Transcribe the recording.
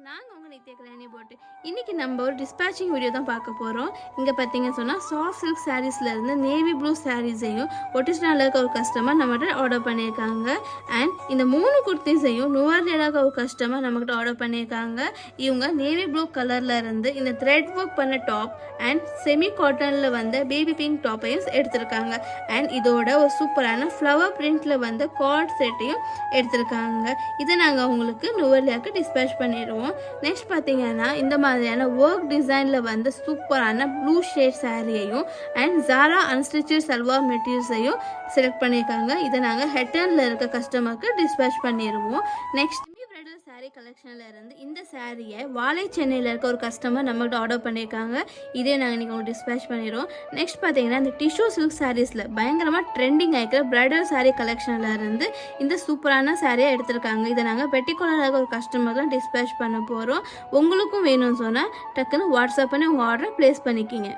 நாங்கள் உங்கள் நித்யா கல்யாணி போட்டு இன்றைக்கி நம்ம ஒரு டிஸ்பேச்சிங் வீடியோ தான் பார்க்க போகிறோம். இங்கே பார்த்தீங்க சொன்னால் சாஃப்ட் சில்க் சாரீஸ்லேருந்து நேவி ப்ளூ சாரீஸையும் ஒட்டிஸ்னால இருக்க ஒரு கஸ்டமர் நம்மகிட்ட ஆர்டர் பண்ணியிருக்காங்க. அண்ட் இந்த 3 குர்த்திஸையும் நுவர்லியாக ஒரு கஸ்டமர் நம்மகிட்ட ஆர்டர் பண்ணியிருக்காங்க. இவங்க நேவி ப்ளூ கலரில் இருந்து இந்த த்ரெட் ஒர்க் பண்ண டாப் அண்ட் செமி காட்டனில் வந்த பேபி பிங்க் டாப்பையும் எடுத்திருக்காங்க. அண்ட் இதோட ஒரு சூப்பரான ஃப்ளவர் பிரிண்டில் வந்த கார்ட் செட்டையும் எடுத்திருக்காங்க. இதை நாங்கள் அவங்களுக்கு நுவர்லியாவுக்கு டிஸ்பேச் பண்ணிடுவோம். நெக்ஸ்ட் பார்த்தீங்கன்னா இந்த மாதிரியான ஒர்க் டிசைனில் வந்து சூப்பரான ப்ளூ ஷேட் சாரியையும் அண்ட் ஜாரா அன்ஸ்டிச்சட் சல்வார் மெட்டீரியல்ஸையும் செலக்ட் பண்ணியிருக்காங்க. இதை நாங்கள் ஹெட்டனில் இருக்க கஸ்டமருக்கு டிஸ்பேச் பண்ணிடுவோம். நெக்ஸ்ட் பிரைடல் சாரீ கலெக்ஷனில் இருந்து இந்த சாரியை வாழை சென்னையில் இருக்க ஒரு கஸ்டமர் நம்மகிட்ட ஆர்டர் பண்ணியிருக்காங்க. இதே நாங்கள் இன்றைக்கி உங்களுக்கு டிஸ்பேச் பண்ணிடுவோம். நெக்ஸ்ட் பார்த்தீங்கன்னா இந்த டிஷ்யூ சில்க் சாரீஸில் பயங்கரமாக ட்ரெண்டிங் ஆகிக்கிற பிரைடல் சாரீ கலெக்ஷனில் இருந்து இந்த சூப்பரான சாரியை எடுத்திருக்காங்க. இதை நாங்கள் பெட்டிக்குலராக ஒரு கஸ்டமருக்கு தான் டிஸ்பேச் பண்ண போகிறோம். உங்களுக்கும் வேணும்னு சொன்னால் டக்குன்னு வாட்ஸ்அப் பண்ணி உங்கள் ஆர்டரை ப்ளேஸ் பண்ணிக்கிங்க.